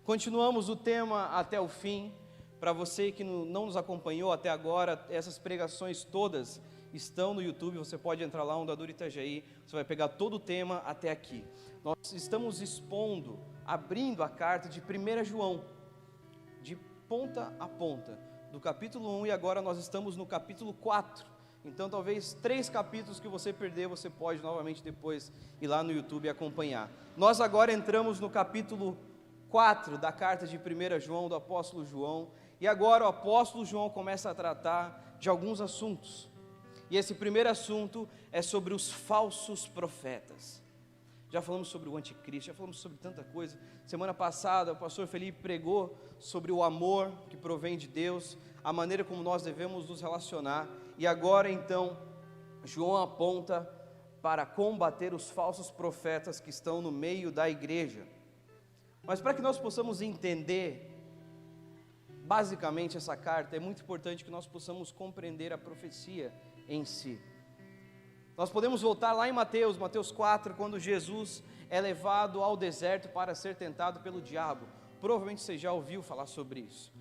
Continuamos o tema até o fim. Para você que não nos acompanhou até agora, essas pregações todas estão no YouTube, você pode entrar lá, Ondadura Itajaí, você vai pegar todo o tema até aqui. Nós estamos expondo, abrindo a carta de 1 João, de ponta a ponta, do capítulo 1, e agora nós estamos no capítulo 4, então talvez 3 capítulos que você perder, você pode novamente depois ir lá no YouTube e acompanhar. Nós agora entramos no capítulo 4 da carta de 1 João, do apóstolo João, e agora o apóstolo João começa a tratar de alguns assuntos, e esse primeiro assunto é sobre os falsos profetas. Já falamos sobre o anticristo, já falamos sobre tanta coisa. Semana passada o pastor Felipe pregou sobre o amor que provém de Deus, a maneira como nós devemos nos relacionar, e agora então João aponta para combater os falsos profetas que estão no meio da igreja. Mas para que nós possamos entender basicamente essa carta, é muito importante que nós possamos compreender a profecia em si. Nós podemos voltar lá em Mateus 4, quando Jesus é levado ao deserto para ser tentado pelo diabo. Provavelmente você já ouviu falar sobre isso,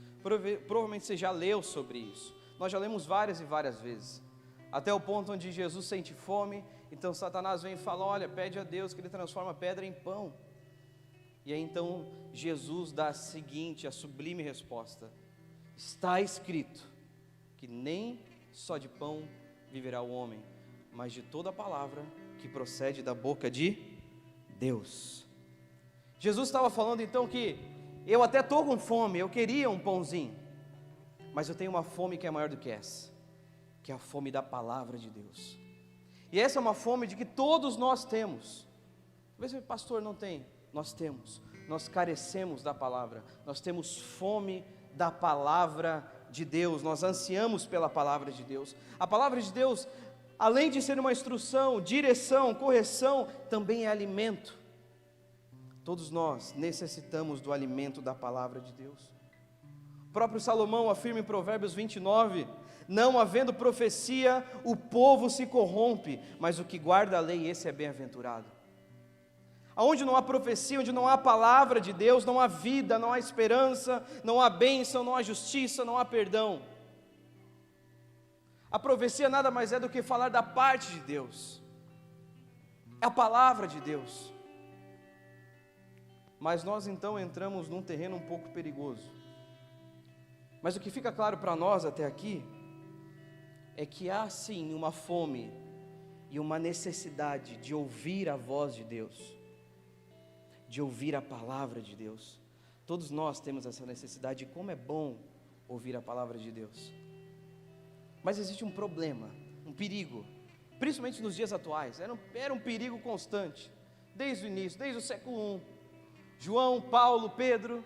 provavelmente você já leu sobre isso. Nós já lemos várias e várias vezes, até o ponto onde Jesus sente fome, então Satanás vem e fala: olha, pede a Deus que Ele transforma a pedra em pão. E aí então Jesus dá a sublime resposta: está escrito que nem só de pão viverá o homem, mas de toda a palavra que procede da boca de Deus. Jesus estava falando então que eu até estou com fome, eu queria um pãozinho, mas eu tenho uma fome que é maior do que essa, que é a fome da palavra de Deus. E essa é uma fome de que todos nós temos. Talvez o pastor não tem, nós temos. Nós carecemos da palavra, nós temos fome da palavra de Deus, nós ansiamos pela palavra de Deus. A palavra de Deus, além de ser uma instrução, direção, correção, também é alimento. Todos nós necessitamos do alimento da palavra de Deus. O próprio Salomão afirma em Provérbios 29, não havendo profecia, o povo se corrompe, mas o que guarda a lei, esse é bem-aventurado. Aonde não há profecia, onde não há palavra de Deus, não há vida, não há esperança, não há bênção, não há justiça, não há perdão. A profecia nada mais é do que falar da parte de Deus, é a palavra de Deus. Mas nós então entramos num terreno um pouco perigoso. Mas o que fica claro para nós até aqui, é que há sim uma fome e uma necessidade de ouvir a voz de Deus, de ouvir a palavra de Deus. Todos nós temos essa necessidade, e como é bom ouvir a palavra de Deus. Mas existe um problema, um perigo, principalmente nos dias atuais. Era um perigo constante, desde o início, desde o século I. João, Paulo, Pedro,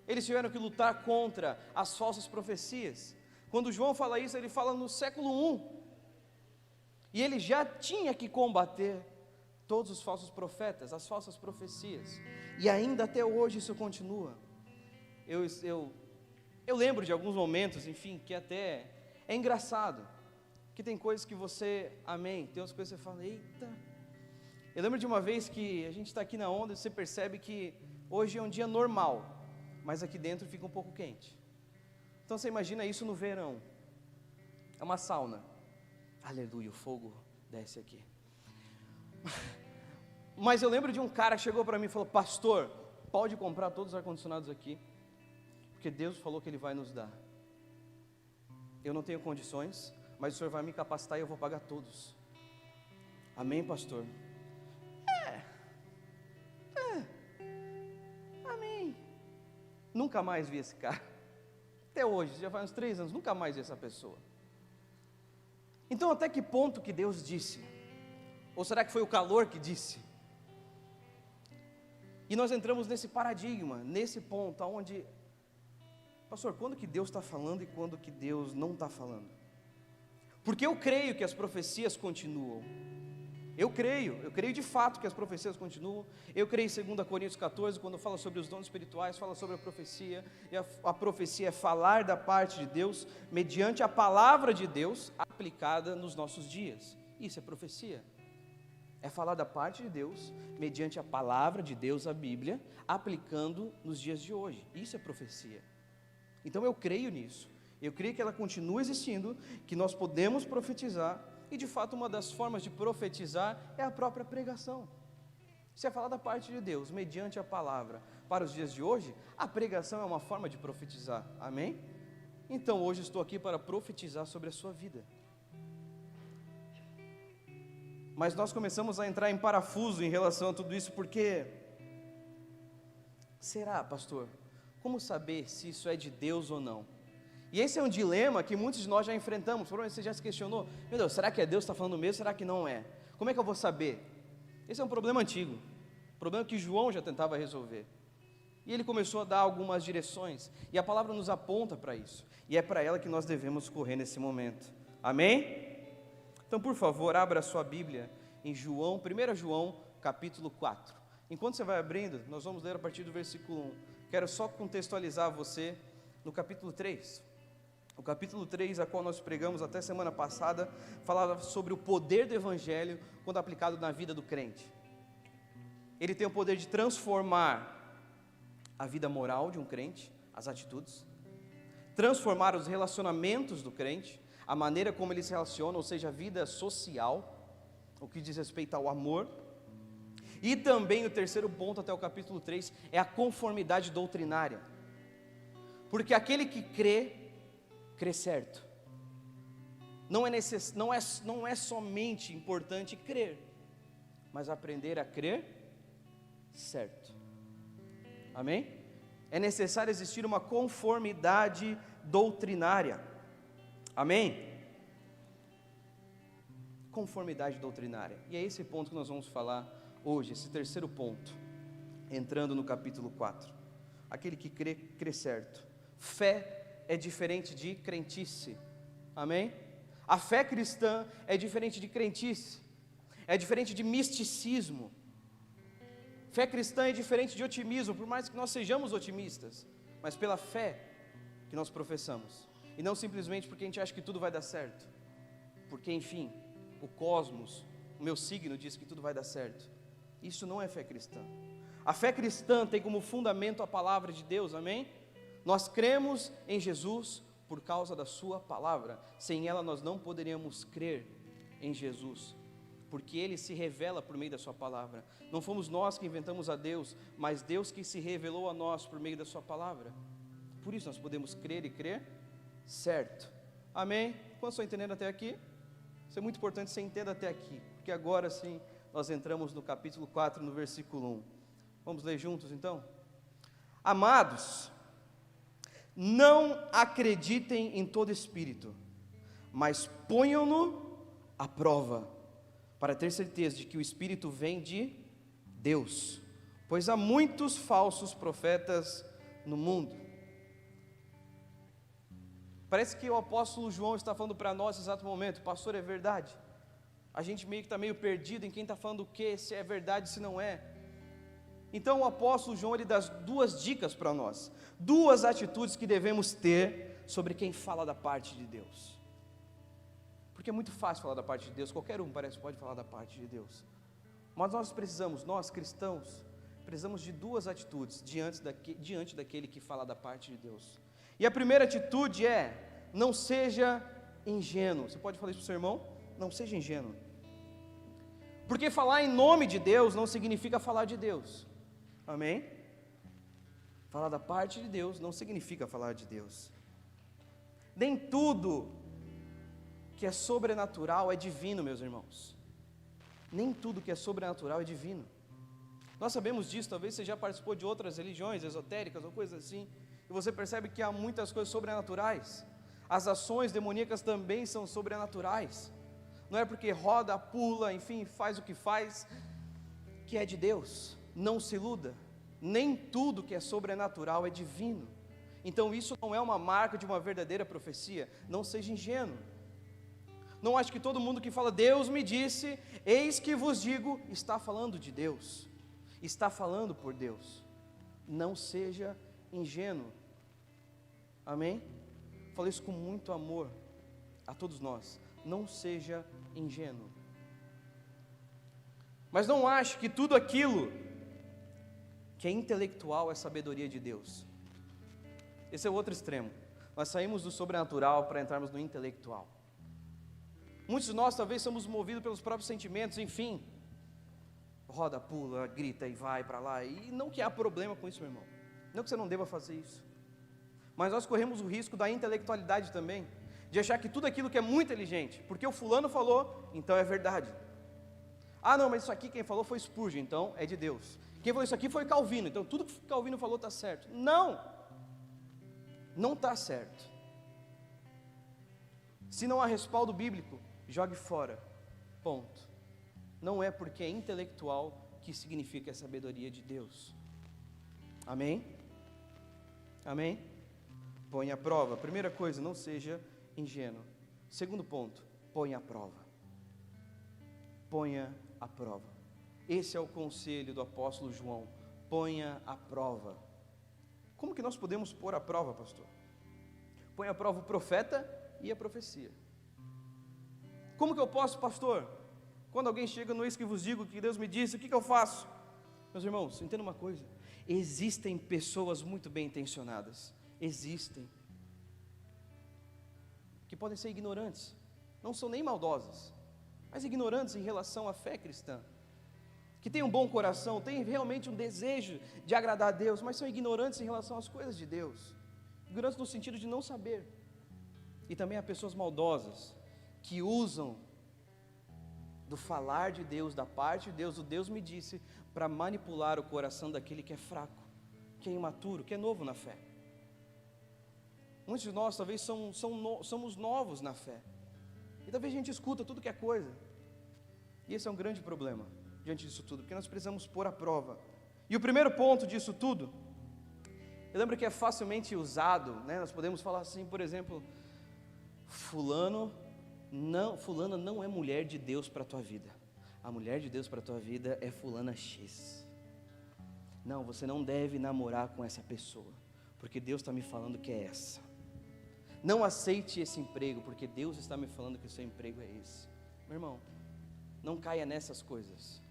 eles tiveram que lutar contra as falsas profecias. Quando João fala isso, ele fala no século I, e ele já tinha que combater todos os falsos profetas, as falsas profecias, e ainda até hoje isso continua. Eu lembro de alguns momentos, enfim, que até é engraçado, que tem coisas que você, amém, tem outras coisas que você fala, eita. Eu lembro de uma vez que a gente está aqui na onda, e você percebe que hoje é um dia normal, mas aqui dentro fica um pouco quente. Então você imagina isso no verão, é uma sauna, aleluia, o fogo desce aqui. Mas eu lembro de um cara que chegou para mim e falou: pastor, pode comprar todos os ar-condicionados aqui, porque Deus falou que Ele vai nos dar. Eu não tenho condições, mas o Senhor vai me capacitar e eu vou pagar todos. Amém, pastor? Amém. Nunca mais vi esse cara, até hoje, já faz uns 3 anos, nunca mais vi essa pessoa. Então até que ponto que Deus disse? Ou será que foi o calor que disse? E nós entramos nesse paradigma, nesse ponto, onde, pastor, quando que Deus está falando e quando que Deus não está falando? Porque eu creio que as profecias continuam. Eu creio de fato que as profecias continuam. Eu creio em 2 Coríntios 14, quando fala sobre os dons espirituais, fala sobre a profecia, e a profecia é falar da parte de Deus, mediante a palavra de Deus, aplicada nos nossos dias. Isso é profecia. É falar da parte de Deus, mediante a palavra de Deus, a Bíblia, aplicando nos dias de hoje. Isso é profecia. Então eu creio nisso. Eu creio que ela continua existindo, que nós podemos profetizar, e de fato uma das formas de profetizar é a própria pregação. Se é falar da parte de Deus, mediante a palavra, para os dias de hoje, a pregação é uma forma de profetizar. Amém? Então hoje estou aqui para profetizar sobre a sua vida. Mas nós começamos a entrar em parafuso em relação a tudo isso, porque será, pastor? Como saber se isso é de Deus ou não? E esse é um dilema que muitos de nós já enfrentamos. Provavelmente você já se questionou: meu Deus, será que é Deus que está falando mesmo? Será que não é? Como é que eu vou saber? Esse é um problema antigo, problema que João já tentava resolver. E ele começou a dar algumas direções, e a palavra nos aponta para isso, e é para ela que nós devemos correr nesse momento. Amém? Então, por favor, abra a sua Bíblia em João, 1 João, capítulo 4. Enquanto você vai abrindo, nós vamos ler a partir do versículo 1. Quero só contextualizar você no capítulo 3. O capítulo 3, a qual nós pregamos até semana passada, falava sobre o poder do Evangelho quando aplicado na vida do crente. Ele tem o poder de transformar a vida moral de um crente, as atitudes, transformar os relacionamentos do crente, a maneira como ele se relaciona, ou seja, a vida social, o que diz respeito ao amor. E também o terceiro ponto, até o capítulo 3, é a conformidade doutrinária. Porque aquele que crê certo. Não é somente importante crer, mas aprender a crer certo. Amém? É necessário existir uma conformidade doutrinária. Amém? Conformidade doutrinária. E é esse ponto que nós vamos falar hoje, esse terceiro ponto, entrando no capítulo 4. Aquele que crê certo. Fé é diferente de crentice. Amém? A fé cristã é diferente de crentice. É diferente de misticismo. Fé cristã é diferente de otimismo, por mais que nós sejamos otimistas, mas pela fé que nós professamos. E não simplesmente porque a gente acha que tudo vai dar certo. Porque, enfim, o cosmos, o meu signo diz que tudo vai dar certo. Isso não é fé cristã. A fé cristã tem como fundamento a palavra de Deus, amém? Nós cremos em Jesus por causa da sua palavra. Sem ela nós não poderíamos crer em Jesus, porque Ele se revela por meio da sua palavra. Não fomos nós que inventamos a Deus, mas Deus que se revelou a nós por meio da sua palavra. Por isso nós podemos crer e crer certo. Amém? Quantos estão entendendo até aqui? Isso é muito importante, você entenda até aqui, porque agora sim nós entramos no capítulo 4, no versículo 1. Vamos ler juntos então? Amados, não acreditem em todo espírito, mas ponham-no à prova, para ter certeza de que o Espírito vem de Deus, pois há muitos falsos profetas no mundo. Parece que o apóstolo João está falando para nós nesse exato momento: pastor, é verdade? A gente meio que está meio perdido em quem está falando o que, se é verdade, se não é. Então o apóstolo João, ele dá duas dicas para nós, duas atitudes que devemos ter sobre quem fala da parte de Deus. Porque é muito fácil falar da parte de Deus, qualquer um pode falar da parte de Deus. Mas nós cristãos, precisamos de duas atitudes diante daquele que fala da parte de Deus. E a primeira atitude é: não seja ingênuo. Você pode falar isso para o seu irmão? Não seja ingênuo. Porque falar em nome de Deus não significa falar de Deus. Amém? Falar da parte de Deus não significa falar de Deus. Nem tudo que é sobrenatural é divino, meus irmãos. Nem tudo que é sobrenatural é divino. Nós sabemos disso, talvez você já participou de outras religiões esotéricas ou coisas assim, e você percebe que há muitas coisas sobrenaturais. As ações demoníacas também são sobrenaturais. Não é porque roda, pula, enfim, faz o que faz, que é de Deus. Não se iluda. Nem tudo que é sobrenatural é divino. Então isso não é uma marca de uma verdadeira profecia. Não seja ingênuo. Não ache que todo mundo que fala Deus me disse, eis que vos digo, está falando de Deus. Está falando por Deus. Não seja ingênuo. Amém? Falo isso com muito amor a todos nós. Não seja ingênuo. Mas não ache que tudo aquilo que é intelectual é sabedoria de Deus. Esse é o outro extremo. Nós saímos do sobrenatural para entrarmos no intelectual. Muitos de nós talvez somos movidos pelos próprios sentimentos, enfim. Roda, pula, grita e vai para lá. E não que há problema com isso, meu irmão. Não que você não deva fazer isso. Mas nós corremos o risco da intelectualidade também. De achar que tudo aquilo que é muito inteligente, porque o fulano falou, então é verdade. Ah não, mas isso aqui quem falou foi Spurgeon, então é de Deus. Quem falou isso aqui foi Calvino, então tudo que Calvino falou está certo. Não! Não está certo. Se não há respaldo bíblico, jogue fora. Ponto. Não é porque é intelectual que significa a sabedoria de Deus. Amém? Amém? Põe à prova. Primeira coisa, não seja ingênuo. Segundo ponto, ponha à prova. Ponha à prova. Esse é o conselho do apóstolo João. Ponha à prova. Como que nós podemos pôr à prova, pastor? Põe à prova o profeta e a profecia. Como que eu posso, pastor? Quando alguém chega no eis que vos digo que Deus me disse, o que eu faço? Meus irmãos, entenda uma coisa. Existem pessoas muito bem intencionadas. Existem. Que podem ser ignorantes. Não são nem maldosas, mas ignorantes em relação à fé cristã. Que têm um bom coração, têm realmente um desejo de agradar a Deus, mas são ignorantes em relação às coisas de Deus. Ignorantes no sentido de não saber. E também há pessoas maldosas, que usam do falar de Deus, da parte de Deus, o Deus me disse, para manipular o coração daquele que é fraco, que é imaturo, que é novo na fé. Muitos de nós talvez somos novos na fé, e talvez a gente escuta tudo que é coisa, e esse é um grande problema, diante disso tudo, porque nós precisamos pôr à prova. E o primeiro ponto disso tudo, eu lembro que é facilmente usado, né? Nós podemos falar assim, por exemplo, fulana não é mulher de Deus para a tua vida. A mulher de Deus para a tua vida é fulana X. Não, você não deve namorar com essa pessoa, porque Deus está me falando que é essa. Não aceite esse emprego, porque Deus está me falando que o seu emprego é esse. Meu irmão, não caia nessas coisas.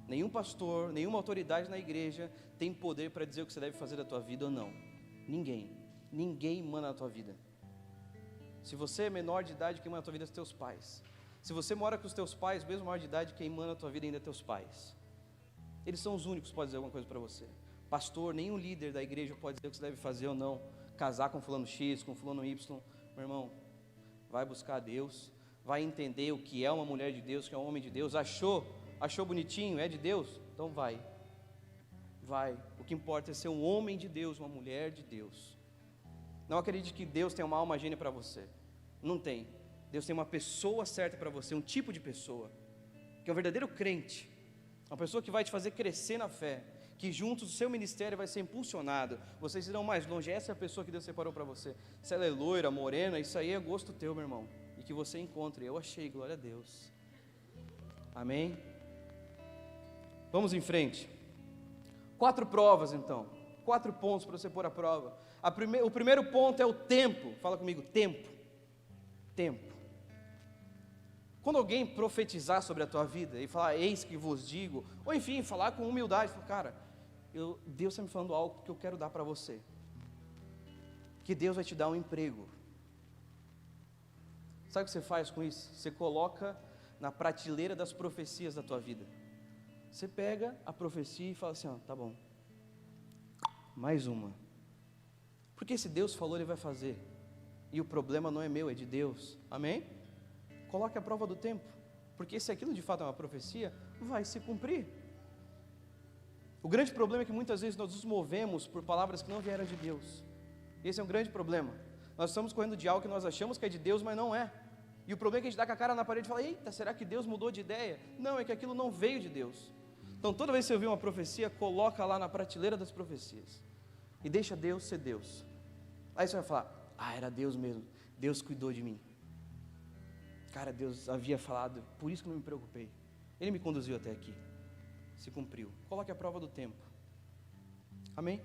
Nenhum pastor, nenhuma autoridade na igreja tem poder para dizer o que você deve fazer da tua vida ou não. Ninguém manda na tua vida. Se você é menor de idade, quem manda na tua vida são teus pais. Se você mora com os teus pais, mesmo maior de idade, quem manda na tua vida ainda é teus pais. Eles são os únicos que podem dizer alguma coisa para você. Pastor, nenhum líder da igreja pode dizer o que você deve fazer ou não. Casar com fulano X, com fulano Y. Meu irmão, vai buscar a Deus, vai entender o que é uma mulher de Deus, o que é um homem de Deus. Achou bonitinho, é de Deus? Então vai. O que importa é ser um homem de Deus, uma mulher de Deus. Não acredite que Deus tem uma alma gêmea para você. Não tem. Deus tem uma pessoa certa para você, um tipo de pessoa, que é um verdadeiro crente, uma pessoa que vai te fazer crescer na fé, que juntos o seu ministério vai ser impulsionado, vocês irão mais longe. Essa é a pessoa que Deus separou para você. Se ela é loira, morena, isso aí é gosto teu, meu irmão, e que você encontre. Eu achei, glória a Deus. Amém? Vamos em frente. 4 provas então, 4 pontos para você pôr à prova. O primeiro ponto é o tempo. Fala comigo, tempo. Quando alguém profetizar sobre a tua vida e falar, eis que vos digo, ou enfim, falar com humildade, falar, cara, Deus está me falando algo que eu quero dar para você, que Deus vai te dar um emprego. Sabe o que você faz com isso? Você coloca na prateleira das profecias da tua vida. Você pega a profecia e fala assim, tá bom, mais uma, porque se Deus falou, Ele vai fazer, e o problema não é meu, é de Deus. Amém? Coloque a prova do tempo, porque se aquilo de fato é uma profecia, vai se cumprir. O grande problema é que muitas vezes nós nos movemos por palavras que não vieram de Deus. Esse é um grande problema. Nós estamos correndo de algo que nós achamos que é de Deus, mas não é. E o problema é que a gente dá com a cara na parede e fala, eita, será que Deus mudou de ideia? Não, é que aquilo não veio de Deus. Então toda vez que você ouvir uma profecia, coloca lá na prateleira das profecias, e deixa Deus ser Deus. Aí você vai falar, era Deus mesmo, Deus cuidou de mim. Cara, Deus havia falado, por isso que eu não me preocupei. Ele me conduziu até aqui. Se cumpriu. Coloque a prova do tempo. Amém?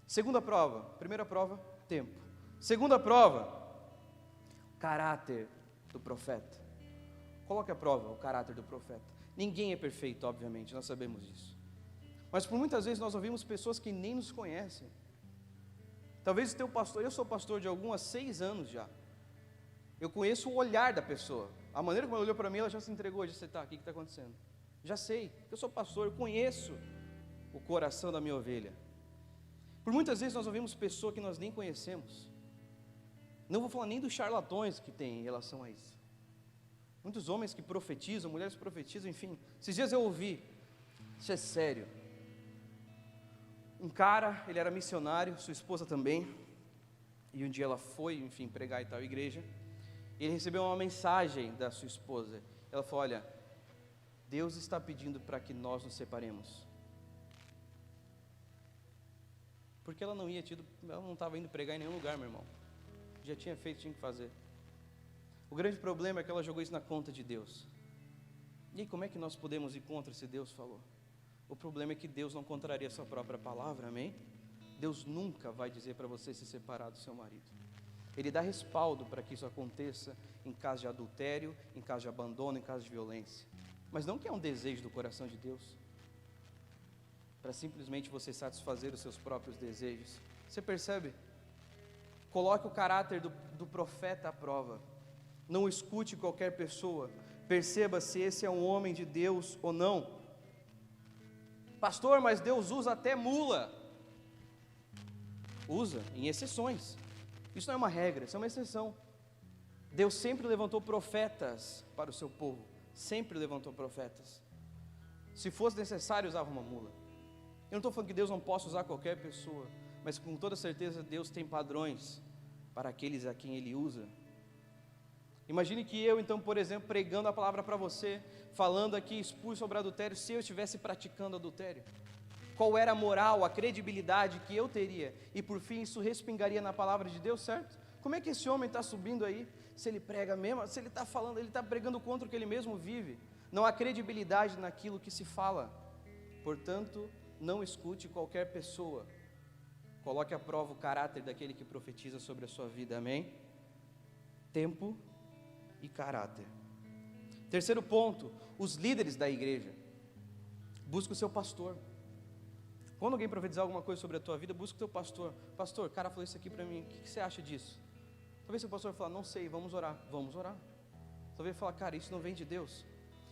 Segunda prova. Primeira prova, tempo. Segunda prova, caráter do profeta. Coloque a prova, o caráter do profeta. Ninguém é perfeito, obviamente, nós sabemos disso. Mas por muitas vezes nós ouvimos pessoas que nem nos conhecem. Talvez o teu pastor, eu sou pastor de alguns 6 anos já. Eu conheço o olhar da pessoa. A maneira como ela olhou para mim, ela já se entregou, já sei, tá, o que está acontecendo? Já sei, eu sou pastor, eu conheço o coração da minha ovelha. Por muitas vezes nós ouvimos pessoas que nós nem conhecemos. Não vou falar nem dos charlatões que tem em relação a isso. Muitos homens que profetizam, mulheres que profetizam, enfim. Esses dias eu ouvi, isso é sério. Um cara, ele era missionário, sua esposa também. E um dia ela foi, enfim, pregar em tal igreja. E ele recebeu uma mensagem da sua esposa. Ela falou: olha, Deus está pedindo para que nós nos separemos. Porque ela não estava indo pregar em nenhum lugar, meu irmão. Já tinha feito, tinha que fazer. O grande problema é que ela jogou isso na conta de Deus. E aí, como é que nós podemos ir contra se Deus falou? O problema é que Deus não contraria a sua própria palavra, amém? Deus nunca vai dizer para você se separar do seu marido. Ele dá respaldo para que isso aconteça em caso de adultério, em caso de abandono, em caso de violência. Mas não que é um desejo do coração de Deus, para simplesmente você satisfazer os seus próprios desejos. Você percebe? Coloque o caráter do profeta à prova. Não escute qualquer pessoa. Perceba se esse é um homem de Deus ou não. Pastor, mas Deus usa até mula. Usa em exceções. Isso não é uma regra, isso é uma exceção. Deus sempre levantou profetas para o seu povo. Sempre levantou profetas. Se fosse necessário, usava uma mula. Eu não estou falando que Deus não possa usar qualquer pessoa, mas com toda certeza Deus tem padrões para aqueles a quem Ele usa. Imagine que eu, então, por exemplo, pregando a palavra para você, falando aqui, expus sobre adultério, se eu estivesse praticando adultério, qual era a moral, a credibilidade que eu teria? E por fim isso respingaria na palavra de Deus, certo? Como é que esse homem está subindo aí? Se ele prega mesmo, se ele está falando, ele está pregando contra o que ele mesmo vive. Não há credibilidade naquilo que se fala. Portanto, não escute qualquer pessoa. Coloque à prova o caráter daquele que profetiza sobre a sua vida, amém? Tempo e caráter. Terceiro ponto, os líderes da igreja. Busca o seu pastor. Quando alguém profetizar alguma coisa sobre a tua vida, busca o teu pastor. Pastor, o cara falou isso aqui para mim, o que você acha disso? Talvez seu pastor falar, não sei, vamos orar. Vamos orar. Talvez falar, cara, isso não vem de Deus.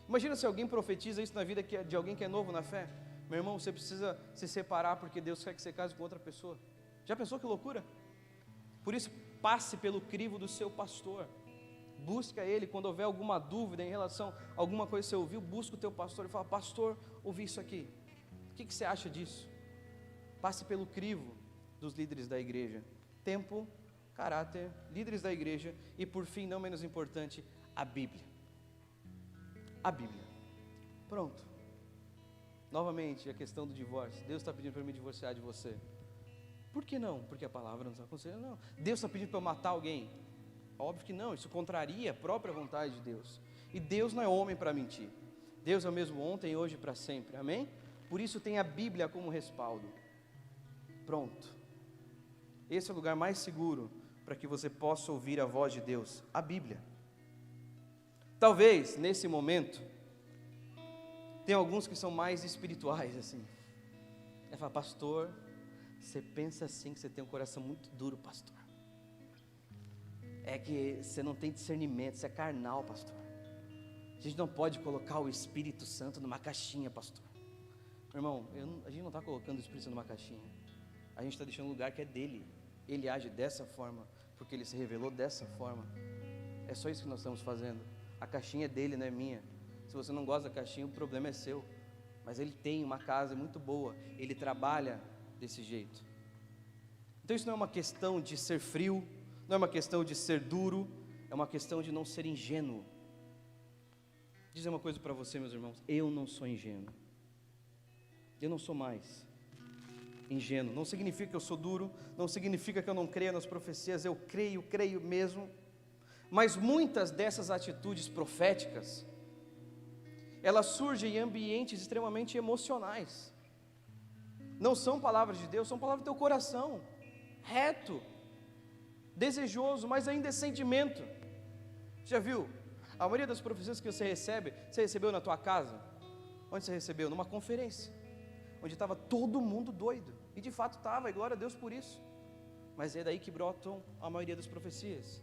Imagina se alguém profetiza isso na vida de alguém que é novo na fé. Meu irmão, você precisa se separar porque Deus quer que você case com outra pessoa. Já pensou que loucura? Por isso, passe pelo crivo do seu pastor. Busca ele, quando houver alguma dúvida em relação a alguma coisa que você ouviu, busca o teu pastor e fala, pastor, ouvi isso aqui. O que você acha disso? Passe pelo crivo dos líderes da igreja. Tempo, caráter, líderes da igreja e, por fim, não menos importante, a Bíblia. A Bíblia. Pronto. Novamente, a questão do divórcio. Deus está pedindo para me divorciar de você. Por que não? Porque a palavra não está aconselhando, não. Deus está pedindo para eu matar alguém. Óbvio que não, isso contraria a própria vontade de Deus. E Deus não é homem para mentir. Deus é o mesmo ontem, hoje e para sempre. Amém? Por isso tem a Bíblia como respaldo. Pronto. Esse é o lugar mais seguro para que você possa ouvir a voz de Deus. A Bíblia. Talvez, nesse momento, tem alguns que são mais espirituais, assim. Ele fala, pastor, você pensa assim que você tem um coração muito duro, pastor. É que você não tem discernimento, você é carnal, pastor. A gente não pode colocar o Espírito Santo numa caixinha, pastor. Meu irmão, a gente não está colocando o Espírito Santo numa caixinha. A gente está deixando um lugar que é dele. Ele age dessa forma, porque ele se revelou dessa forma. É só isso que nós estamos fazendo. A caixinha é dele, não é minha. Se você não gosta da caixinha, o problema é seu. Mas ele tem uma casa muito boa. Ele trabalha desse jeito. Então isso não é uma questão de ser frio, não é uma questão de ser duro, é uma questão de não ser ingênuo. Vou dizer uma coisa para você, meus irmãos, eu não sou ingênuo. Eu não sou mais ingênuo. Não significa que eu sou duro, não significa que eu não creio nas profecias, eu creio mesmo. Mas muitas dessas atitudes proféticas, elas surgem em ambientes extremamente emocionais. Não são palavras de Deus, são palavras do teu coração, reto, desejoso, mas ainda é sentimento. Já viu? A maioria das profecias que você recebeu na tua casa, Onde você recebeu? Numa conferência, onde estava todo mundo doido, e de fato estava, e glória a Deus por isso. Mas é daí que brotam a maioria das profecias,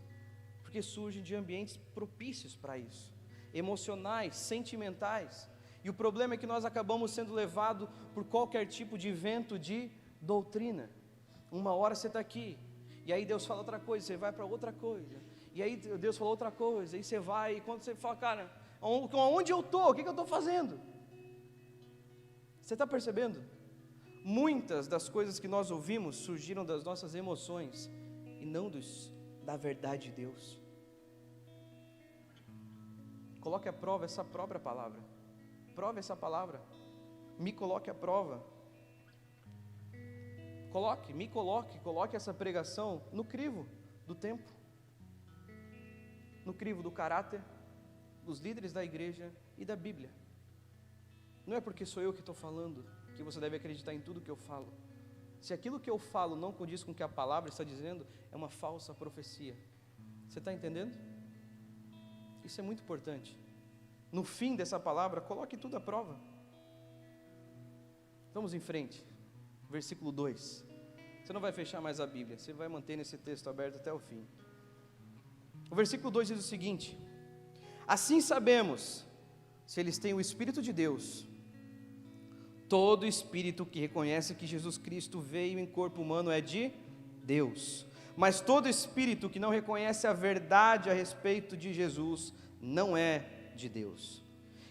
porque surgem de ambientes propícios para isso, emocionais, sentimentais. E o problema é que nós acabamos sendo levados por qualquer tipo de vento de doutrina. Uma hora você está aqui, e aí Deus fala outra coisa, você vai para outra coisa, e aí Deus falou outra coisa, e você vai, e quando você fala, cara, onde eu estou? O que eu estou fazendo? Você está percebendo? Muitas das coisas que nós ouvimos surgiram das nossas emoções, e não da verdade de Deus. Coloque à prova essa própria palavra. Prove essa palavra. Me coloque à prova. Coloque essa pregação no crivo do tempo, no crivo do caráter dos líderes da igreja e da Bíblia. Não é porque sou eu que estou falando que você deve acreditar em tudo que eu falo. Se aquilo que eu falo não condiz com o que a palavra está dizendo, é uma falsa profecia. Você está entendendo? Isso é muito importante. No fim dessa palavra, coloque tudo à prova. Vamos em frente. Versículo 2. Você não vai fechar mais a Bíblia, você vai manter esse texto aberto até o fim. O versículo 2 diz o seguinte: assim sabemos, se eles têm o Espírito de Deus, todo espírito que reconhece que Jesus Cristo veio em corpo humano é de Deus, mas todo espírito que não reconhece a verdade a respeito de Jesus não é de Deus.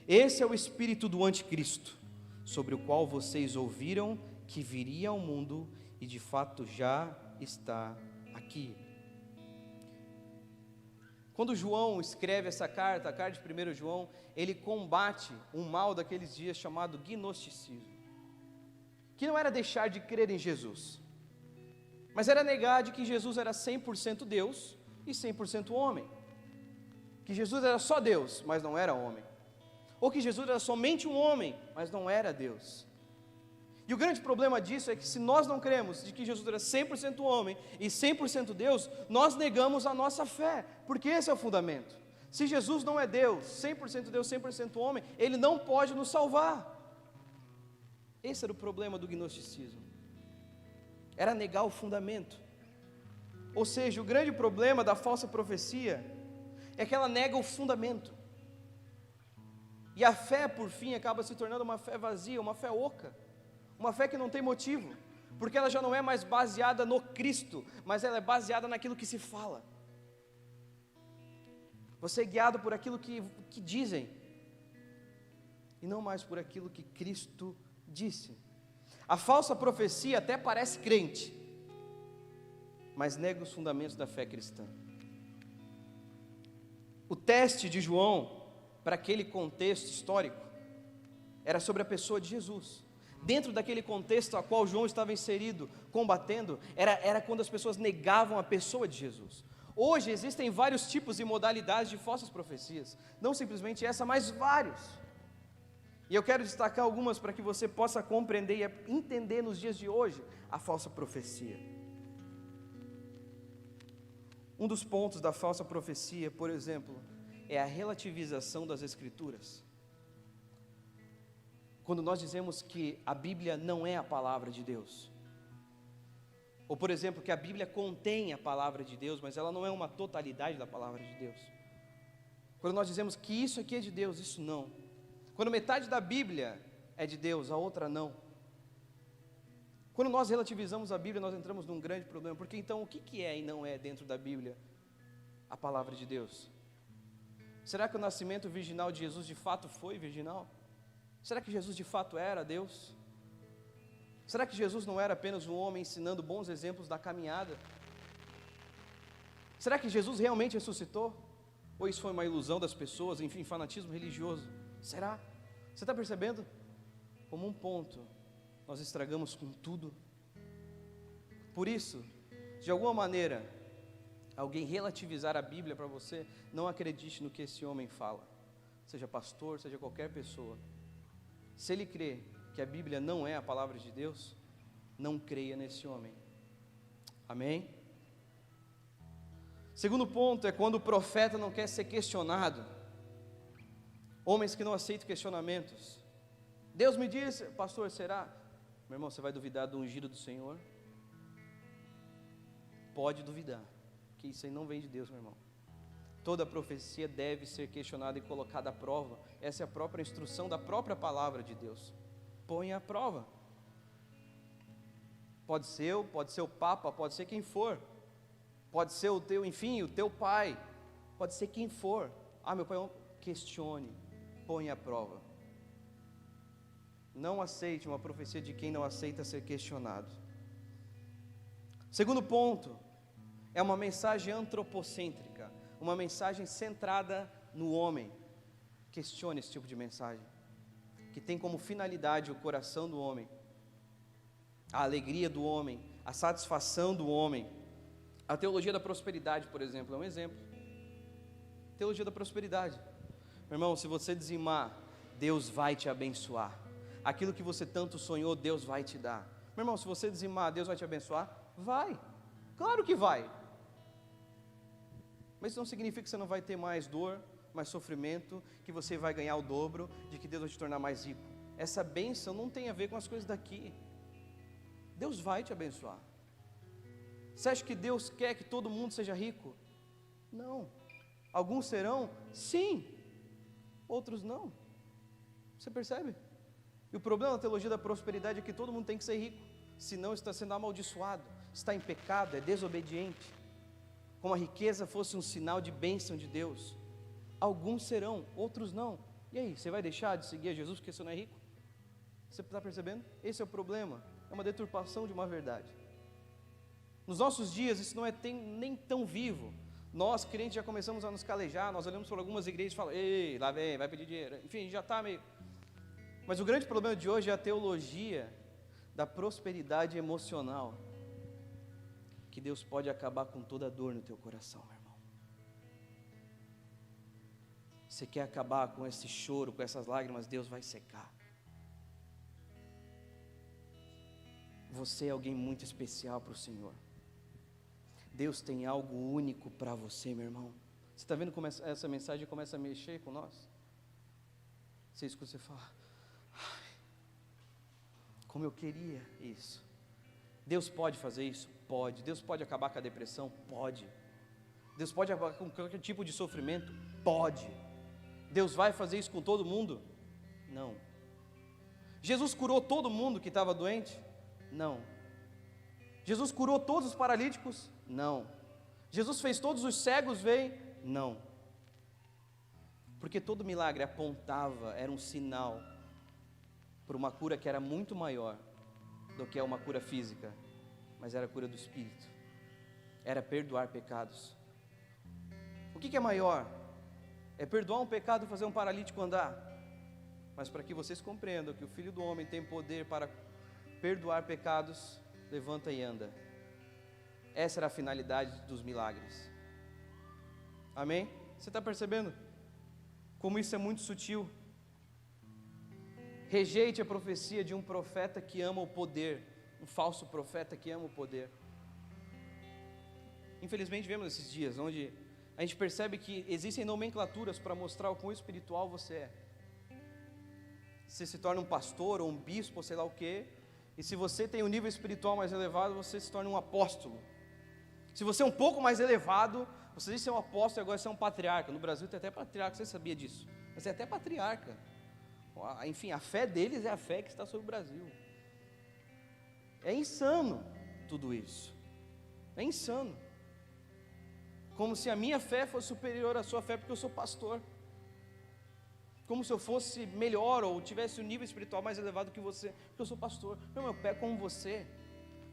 Esse é o espírito do anticristo, sobre o qual vocês ouviram que viria ao mundo e de fato já está aqui. Quando João escreve essa carta, a carta de 1 João, ele combate um mal daqueles dias chamado gnosticismo, que não era deixar de crer em Jesus, mas era negar de que Jesus era 100% Deus e 100% homem, que Jesus era só Deus, mas não era homem, ou que Jesus era somente um homem, mas não era Deus. E o grande problema disso é que se nós não cremos de que Jesus era 100% homem e 100% Deus, nós negamos a nossa fé, porque esse é o fundamento. Se Jesus não é Deus, 100% Deus, 100% homem, Ele não pode nos salvar. Esse era o problema do gnosticismo, era negar o fundamento. Ou seja, o grande problema da falsa profecia é que ela nega o fundamento, e a fé por fim acaba se tornando uma fé vazia, uma fé oca, uma fé que não tem motivo, porque ela já não é mais baseada no Cristo, mas ela é baseada naquilo que se fala. Você é guiado por aquilo que dizem, e não mais por aquilo que Cristo disse. A falsa profecia até parece crente, mas nega os fundamentos da fé cristã. O teste de João, para aquele contexto histórico, era sobre a pessoa de Jesus. Dentro daquele contexto a qual João estava inserido, combatendo, era quando as pessoas negavam a pessoa de Jesus. Hoje existem vários tipos e modalidades de falsas profecias, não simplesmente essa, mas vários. E eu quero destacar algumas para que você possa compreender e entender nos dias de hoje a falsa profecia. Um dos pontos da falsa profecia, por exemplo, é a relativização das Escrituras. Quando nós dizemos que a Bíblia não é a palavra de Deus, ou por exemplo, que a Bíblia contém a palavra de Deus, mas ela não é uma totalidade da palavra de Deus. Quando nós dizemos que isso aqui é de Deus, isso não. Quando metade da Bíblia é de Deus, a outra não. Quando nós relativizamos a Bíblia, nós entramos num grande problema, porque então o que é e não é dentro da Bíblia a palavra de Deus? Será que o nascimento virginal de Jesus de fato foi virginal? Será que Jesus de fato era Deus? Será que Jesus não era apenas um homem ensinando bons exemplos da caminhada? Será que Jesus realmente ressuscitou? Ou isso foi uma ilusão das pessoas, enfim, fanatismo religioso? Será? Você está percebendo? Como um ponto, nós estragamos com tudo. Por isso, de alguma maneira, alguém relativizar a Bíblia para você, não acredite no que esse homem fala, seja pastor, seja qualquer pessoa. Se ele crê que a Bíblia não é a palavra de Deus, não creia nesse homem. Amém? Segundo ponto é quando o profeta não quer ser questionado. Homens que não aceitam questionamentos. Deus me disse, pastor, será? Meu irmão, você vai duvidar do ungido do Senhor? Pode duvidar, que isso aí não vem de Deus, meu irmão. Toda profecia deve ser questionada e colocada à prova. Essa é a própria instrução da própria palavra de Deus. Põe à prova. Pode ser o Papa, pode ser quem for. Pode ser o teu pai. Pode ser quem for. Meu pai, questione, põe à prova. Não aceite uma profecia de quem não aceita ser questionado. Segundo ponto, é uma mensagem antropocêntrica, uma mensagem centrada no homem. Questione esse tipo de mensagem, que tem como finalidade o coração do homem, a alegria do homem, a satisfação do homem. A teologia da prosperidade, por exemplo, é um exemplo. Teologia da prosperidade. Meu irmão, se você dizimar, Deus vai te abençoar. Aquilo que você tanto sonhou, Deus vai te dar. Meu irmão, se você dizimar, Deus vai te abençoar? Vai, claro que vai. Mas isso não significa que você não vai ter mais dor, mais sofrimento, que você vai ganhar o dobro, de que Deus vai te tornar mais rico. Essa bênção não tem a ver com as coisas daqui. Deus vai te abençoar. Você acha que Deus quer que todo mundo seja rico? Não. Alguns serão? Sim. Outros não. Você percebe? E o problema da teologia da prosperidade é que todo mundo tem que ser rico, senão está sendo amaldiçoado, está em pecado, é desobediente. Como a riqueza fosse um sinal de bênção de Deus. Alguns serão, outros não. E aí, você vai deixar de seguir a Jesus porque você não é rico? Você está percebendo? Esse é o problema, é uma deturpação de uma verdade. Nos nossos dias isso não é nem tão vivo. Nós crentes já começamos a nos calejar, nós olhamos para algumas igrejas e falamos, ei, lá vem, vai pedir dinheiro. Enfim, já está meio... Mas o grande problema de hoje é a teologia da prosperidade emocional, que Deus pode acabar com toda a dor no teu coração, meu irmão. Você quer acabar com esse choro, com essas lágrimas, Deus vai secar. Você é alguém muito especial para o Senhor. Deus tem algo único para você, meu irmão. Você está vendo como essa mensagem começa a mexer com nós? Você escuta, você fala, como eu queria isso. Deus pode fazer isso? Pode. Deus pode acabar com a depressão? Pode. Deus pode acabar com qualquer tipo de sofrimento? Pode. Deus vai fazer isso com todo mundo? Não. Jesus curou todo mundo que estava doente? Não. Jesus curou todos os paralíticos? Não. Jesus fez todos os cegos verem? Não. Porque todo milagre apontava, era um sinal para uma cura que era muito maior do que uma cura física, mas era a cura do Espírito, era perdoar pecados. O que é maior? É perdoar um pecado e fazer um paralítico andar? Mas para que vocês compreendam que o Filho do Homem tem poder para perdoar pecados, levanta e anda. Essa era a finalidade dos milagres. Amém? Você está percebendo como isso é muito sutil? Rejeite a profecia de um profeta que ama o poder, um falso profeta que ama o poder. Infelizmente vemos esses dias onde a gente percebe que existem nomenclaturas para mostrar o quão espiritual você é. Você se torna um pastor ou um bispo, ou sei lá o quê, e se você tem um nível espiritual mais elevado, você se torna um apóstolo. Se você é um pouco mais elevado, você diz ser um apóstolo e agora você é um patriarca. No Brasil tem até patriarca, você sabia disso? Mas é até patriarca. Enfim, a fé deles é a fé que está sobre o Brasil. É insano tudo isso. É insano. Como se a minha fé fosse superior à sua fé porque eu sou pastor. Como se eu fosse melhor ou tivesse um nível espiritual mais elevado que você, porque eu sou pastor. Meu, eu pego como você.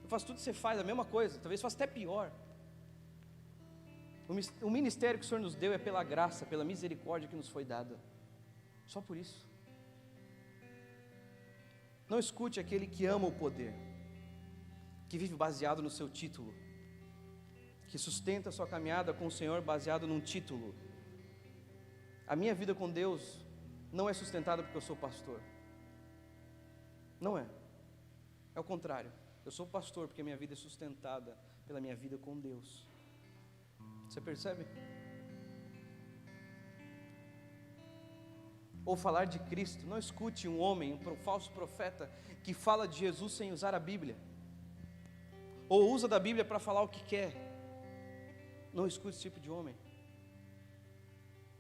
Eu faço tudo que você faz, a mesma coisa, talvez faça até pior. O ministério que o Senhor nos deu é pela graça, pela misericórdia que nos foi dada. Só por isso. Não escute aquele que ama o poder, que vive baseado no seu título, que sustenta a sua caminhada com o Senhor baseado num título. A minha vida com Deus não é sustentada porque eu sou pastor. Não é. É o contrário. Eu sou pastor porque a minha vida é sustentada pela minha vida com Deus. Você percebe? ou falar de Cristo. Não escute um homem, um falso profeta, que fala de Jesus sem usar a Bíblia, ou usa da Bíblia para falar o que quer. Não escute esse tipo de homem.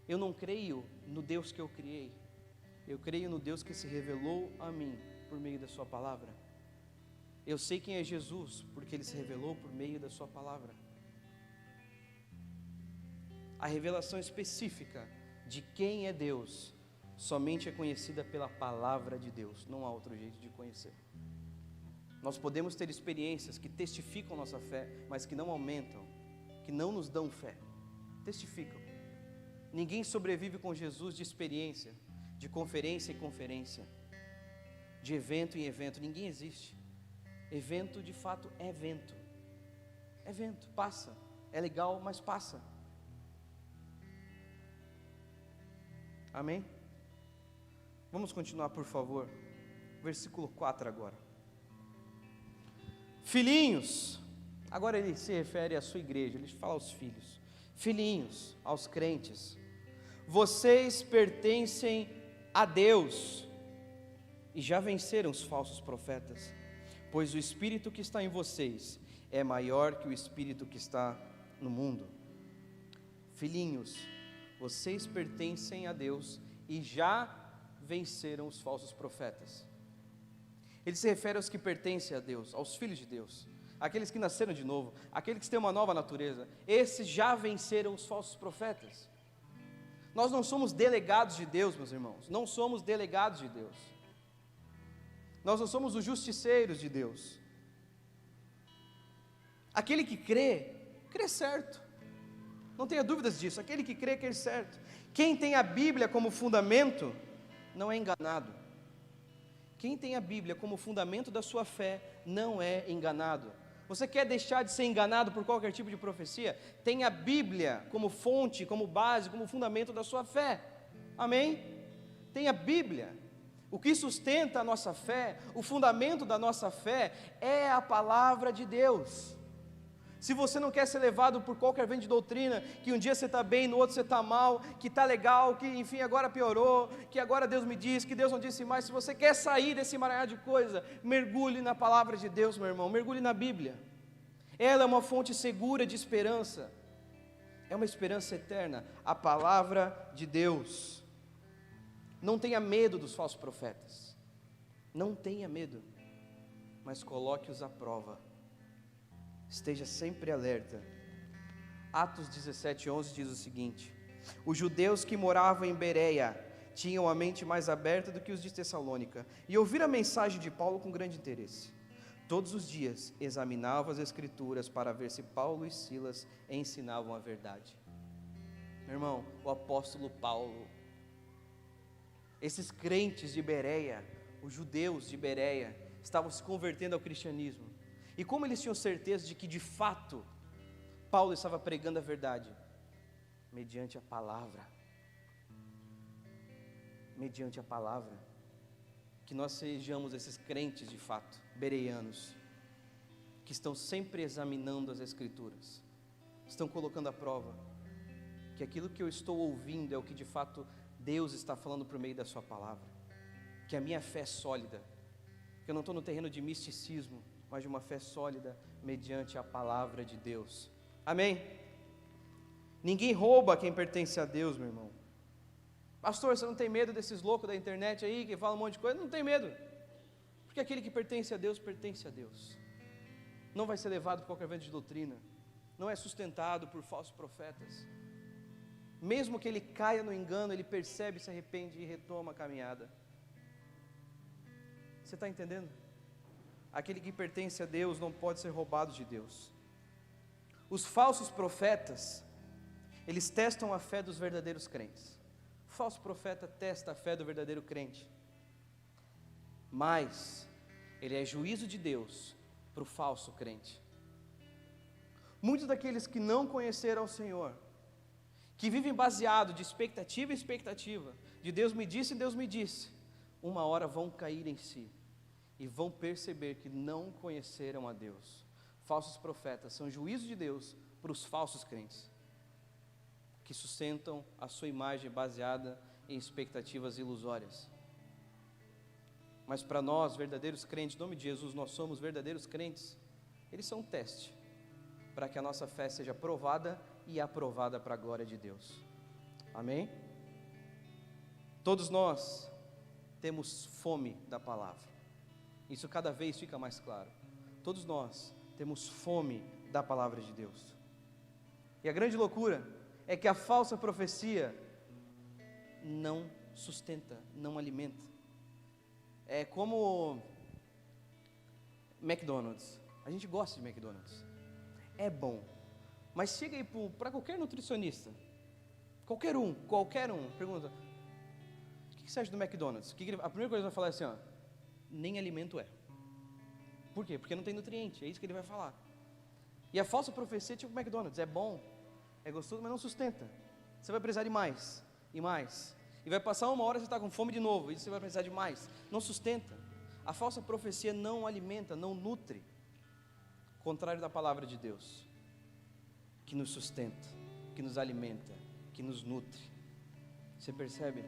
Eu não creio no Deus que eu criei, eu creio no Deus que se revelou a mim por meio da sua palavra. Eu sei quem é Jesus, porque Ele se revelou por meio da sua palavra. A revelação específica de quem é Deus somente é conhecida pela palavra de Deus, não há outro jeito de conhecer. Nós podemos ter experiências que testificam nossa fé, mas que não aumentam, que não nos dão fé. Testificam. Ninguém sobrevive com Jesus de experiência, de conferência em conferência, de evento em evento. Ninguém existe. Evento de fato é evento. É evento, passa. É legal, mas passa. Amém? Vamos continuar, por favor. Versículo 4 agora. Filhinhos, agora ele se refere à sua igreja, ele fala aos filhos. Filhinhos, aos crentes, vocês pertencem a Deus e já venceram os falsos profetas, pois o Espírito que está em vocês é maior que o Espírito que está no mundo. Filhinhos, vocês pertencem a Deus e já venceram os falsos profetas. Ele se refere aos que pertencem a Deus, aos filhos de Deus, aqueles que nasceram de novo, aqueles que têm uma nova natureza. Esses já venceram os falsos profetas. Nós não somos delegados de Deus, meus irmãos, não somos delegados de Deus. Nós não somos os justiceiros de Deus. Aquele que crê, crê certo. Não tenha dúvidas disso, aquele que crê, crê certo. Quem tem a Bíblia como fundamento, não é enganado. Quem tem a Bíblia como fundamento da sua fé, não é enganado. Você quer deixar de ser enganado por qualquer tipo de profecia? Tenha a Bíblia como fonte, como base, como fundamento da sua fé. Amém? Tenha a Bíblia. O que sustenta a nossa fé, o fundamento da nossa fé, é a palavra de Deus. Se você não quer ser levado por qualquer vento de doutrina, que um dia você está bem, no outro você está mal, que está legal, que enfim agora piorou, que agora Deus me disse, que Deus não disse mais. Se você quer sair desse emaranhado de coisa, mergulhe na palavra de Deus, meu irmão, mergulhe na Bíblia. Ela é uma fonte segura de esperança, é uma esperança eterna, a palavra de Deus. Não tenha medo dos falsos profetas, não tenha medo, mas coloque-os à prova. Esteja sempre alerta. Atos 17:11 diz o seguinte: os judeus que moravam em Bereia tinham a mente mais aberta do que os de Tessalônica, e ouviram a mensagem de Paulo com grande interesse. Todos os dias examinavam as Escrituras para ver se Paulo e Silas ensinavam a verdade. Meu irmão, o apóstolo Paulo, esses crentes de Bereia, os judeus de Bereia, estavam se convertendo ao cristianismo. E como eles tinham certeza de que de fato Paulo estava pregando a verdade? Mediante a palavra. Mediante a palavra. Que nós sejamos esses crentes de fato, bereianos, que estão sempre examinando as Escrituras, estão colocando à prova que aquilo que eu estou ouvindo é o que de fato Deus está falando por meio da sua palavra, que a minha fé é sólida, que eu não estou no terreno de misticismo, mas de uma fé sólida mediante a palavra de Deus. Amém? Ninguém rouba quem pertence a Deus, meu irmão. Pastor, você não tem medo desses loucos da internet aí, que falam um monte de coisa? Não tem medo, porque aquele que pertence a Deus, pertence a Deus. Não vai ser levado por qualquer vento de doutrina, não é sustentado por falsos profetas. Mesmo que ele caia no engano, ele percebe, se arrepende e retoma a caminhada. Você está entendendo? Aquele que pertence a Deus não pode ser roubado de Deus. Os falsos profetas, eles testam a fé dos verdadeiros crentes. O falso profeta testa a fé do verdadeiro crente, mas ele é juízo de Deus para o falso crente. Muitos daqueles que não conheceram o Senhor, que vivem baseado de expectativa em expectativa, de Deus me disse, Deus me disse, uma hora vão cair em si e vão perceber que não conheceram a Deus. Falsos profetas são juízo de Deus para os falsos crentes, que sustentam a sua imagem baseada em expectativas ilusórias. Mas para nós, verdadeiros crentes, em nome de Jesus, nós somos verdadeiros crentes, eles são um teste, para que a nossa fé seja provada e aprovada para a glória de Deus. Amém? Todos nós temos fome da palavra, isso cada vez fica mais claro. Todos nós temos fome da palavra de Deus. E a grande loucura é que a falsa profecia não sustenta, não alimenta. É como McDonald's. A gente gosta de McDonald's, é bom, mas chega aí para qualquer nutricionista, qualquer um, pergunta: o que você acha do McDonald's? A primeira coisa que ele vai falar é assim, ó: nem alimento é. Por quê? Porque não tem nutriente, é isso que ele vai falar. E a falsa profecia é tipo McDonald's: é bom, é gostoso, mas não sustenta. Você vai precisar de mais, e mais, e vai passar uma hora, você está com fome de novo, e você vai precisar de mais, não sustenta. A falsa profecia não alimenta, não nutre, contrário da palavra de Deus, que nos sustenta, que nos alimenta, que nos nutre. Você percebe?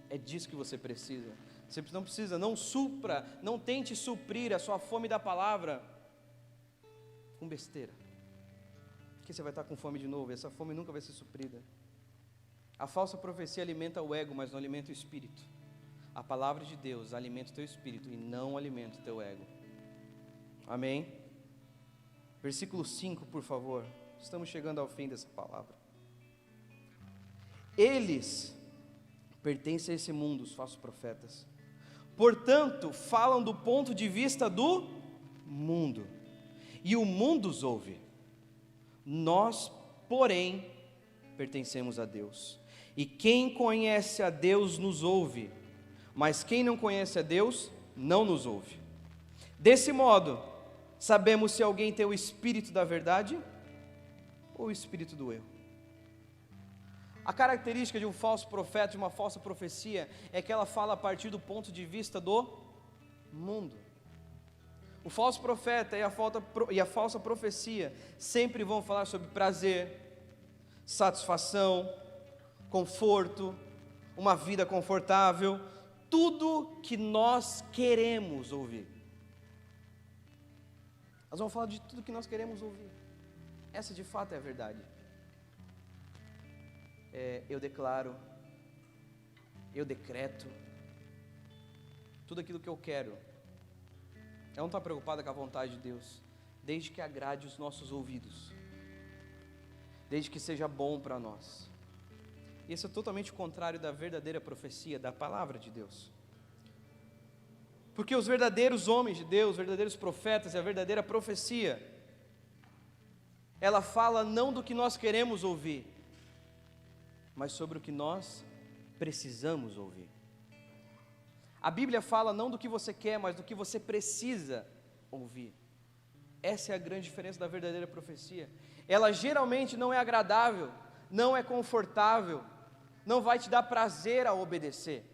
É disso que você precisa. Você não precisa, não tente suprir a sua fome da palavra com besteira, porque você vai estar com fome de novo, e essa fome nunca vai ser suprida. A falsa profecia alimenta o ego, mas não alimenta o espírito. A palavra de Deus alimenta o teu espírito e não alimenta o teu ego. Amém? Versículo 5, por favor. Estamos chegando ao fim dessa palavra. Eles pertencem a esse mundo, os falsos profetas. Portanto, falam do ponto de vista do mundo, e o mundo os ouve. Nós, porém, pertencemos a Deus. E quem conhece a Deus nos ouve, mas quem não conhece a Deus não nos ouve. Desse modo, sabemos se alguém tem o espírito da verdade ou o espírito do erro. A característica de um falso profeta, de uma falsa profecia, é que ela fala a partir do ponto de vista do mundo. O falso profeta e a falsa profecia sempre vão falar sobre prazer, satisfação, conforto, uma vida confortável, tudo que nós queremos ouvir. Nós vamos falar de tudo que nós queremos ouvir. Essa de fato é a verdade. Eu declaro, eu decreto, tudo aquilo que eu quero. Ela não está preocupada com a vontade de Deus, desde que agrade os nossos ouvidos, desde que seja bom para nós. E isso é totalmente contrário da verdadeira profecia, da palavra de Deus. Porque os verdadeiros homens de Deus, os verdadeiros profetas e a verdadeira profecia, ela fala não do que nós queremos ouvir, mas sobre o que nós precisamos ouvir. A Bíblia fala não do que você quer, mas do que você precisa ouvir. Essa é a grande diferença da verdadeira profecia. Ela geralmente não é agradável, não é confortável, não vai te dar prazer a obedecer.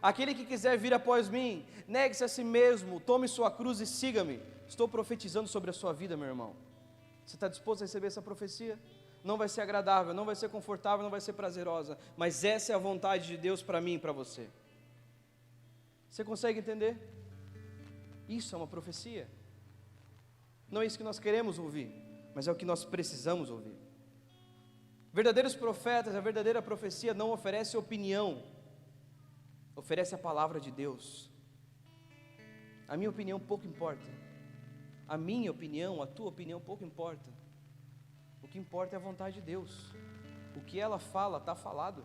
Aquele que quiser vir após mim, negue-se a si mesmo, tome sua cruz e siga-me. Estou profetizando sobre a sua vida, meu irmão. Você está disposto a receber essa profecia? Não vai ser agradável, não vai ser confortável, não vai ser prazerosa, mas essa é a vontade de Deus para mim e para você. Você consegue entender? Isso é uma profecia. Não é isso que nós queremos ouvir, mas é o que nós precisamos ouvir. Verdadeiros profetas, a verdadeira profecia não oferece opinião, oferece a palavra de Deus. A minha opinião pouco importa. A minha opinião, a tua opinião pouco importa. O que importa é a vontade de Deus. O que ela fala, está falado.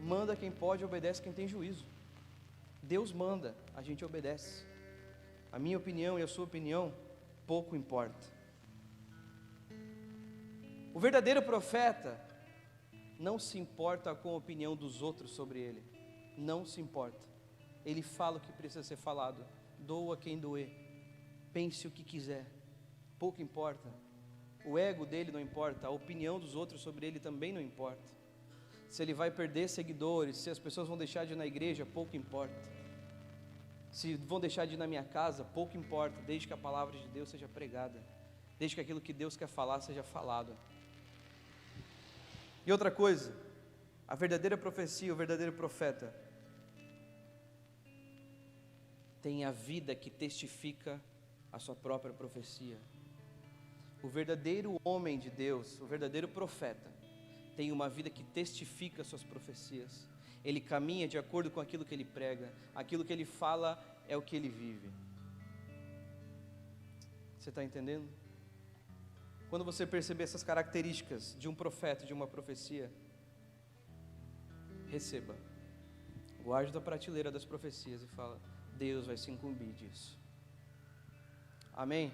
Manda quem pode, obedece quem tem juízo. Deus manda, a gente obedece. A minha opinião e a sua opinião pouco importa. O verdadeiro profeta não se importa com a opinião dos outros sobre ele. Não se importa. Ele fala o que precisa ser falado. Doa quem doer. Pense o que quiser. Pouco importa. O ego dele não importa. A opinião dos outros sobre ele também não importa. Se ele vai perder seguidores, se as pessoas vão deixar de ir na igreja, pouco importa. Se vão deixar de ir na minha casa, pouco importa, desde que a palavra de Deus seja pregada, desde que aquilo que Deus quer falar seja falado. E outra coisa, a verdadeira profecia, o verdadeiro profeta, tem a vida que testifica a sua própria profecia. O verdadeiro homem de Deus, o verdadeiro profeta, tem uma vida que testifica as suas profecias. Ele caminha de acordo com aquilo que ele prega, aquilo que ele fala é o que ele vive. Você está entendendo? Quando você perceber essas características de um profeta, de uma profecia, receba, guarde da prateleira das profecias e fala: Deus vai se incumbir disso. Amém?